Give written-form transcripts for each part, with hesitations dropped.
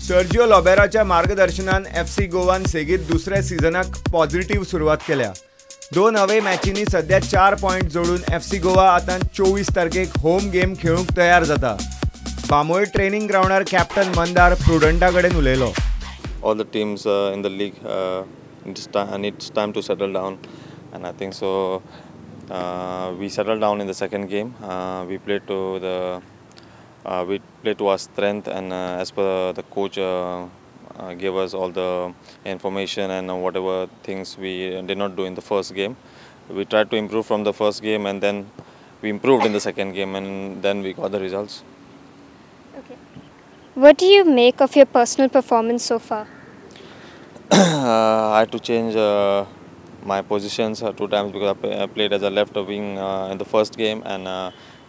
Sergio लॉबेराच्या मार्गदर्शनान FC गोवान सेगीत दुसऱ्या सिजनाक पॉझिटिव्ह सुरवात केल्या। 2 अवे मॅचींनी सध्या 4 पॉइंट जोडून FC गोवा आता 24 तारखेक होम गेम खेळूंक तयार जाता। बामोळे ट्रेनिंग ग्राउंडार कॅप्टन मंदार प्रुडंटा कडेन उलयलो। All the teams in the league it's time to settle down, and I think so. We settled down in the second game. We played to our strength, and as per the coach gave us all the information and whatever things we did not do in the first game. We tried to improve from the first game, and then we improved in the second game, and then we got the results. Okay. What do you make of your personal performance so far? I had to change my positions 2 times because I played as a left wing in the first game and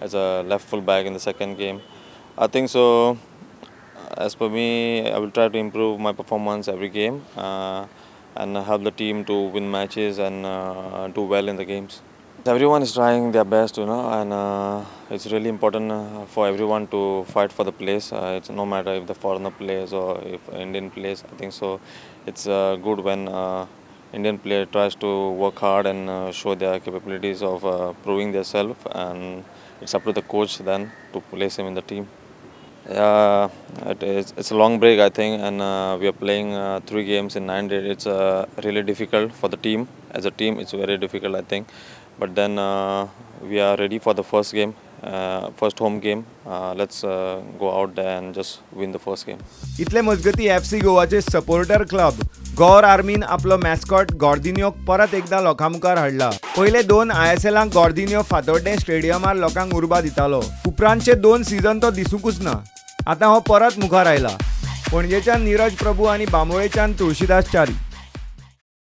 as a left full back in the second game. I think so. As per me, I will try to improve my performance every game and help the team to win matches and do well in the games. Everyone is trying their best, and it's really important for everyone to fight for the place. It's no matter if the foreigner plays or if Indian plays. I think so. It's good when Indian player tries to work hard and show their capabilities of proving themselves, and it's up to the coach then to place him in the team. It's a long break, I think, and we are playing 3 games in 9 days. It's really difficult for the team. As a team, it's very difficult, I think. But then we are ready for the first game, first home game. Let's go out there and just win the first game. इतले मजगती FC गोवाचे supporter club गौर आर्मीन आपलो मॅस्कॉट गॉर्दिनियोक परत एकदा लोकां मुखार हाडला। पहिले 2 ISLांक गॉर्दिनियो फातोड्डे स्टेडियमार लोकांक उर्बा दितालो। उपरांतचे 2 सीझन तो दिसूंकच ना। आता हो परत मुखार आयला। पणजेच्यान नीरज प्रभू आनी बांबोळेच्यान तुळशीदास च्यारी।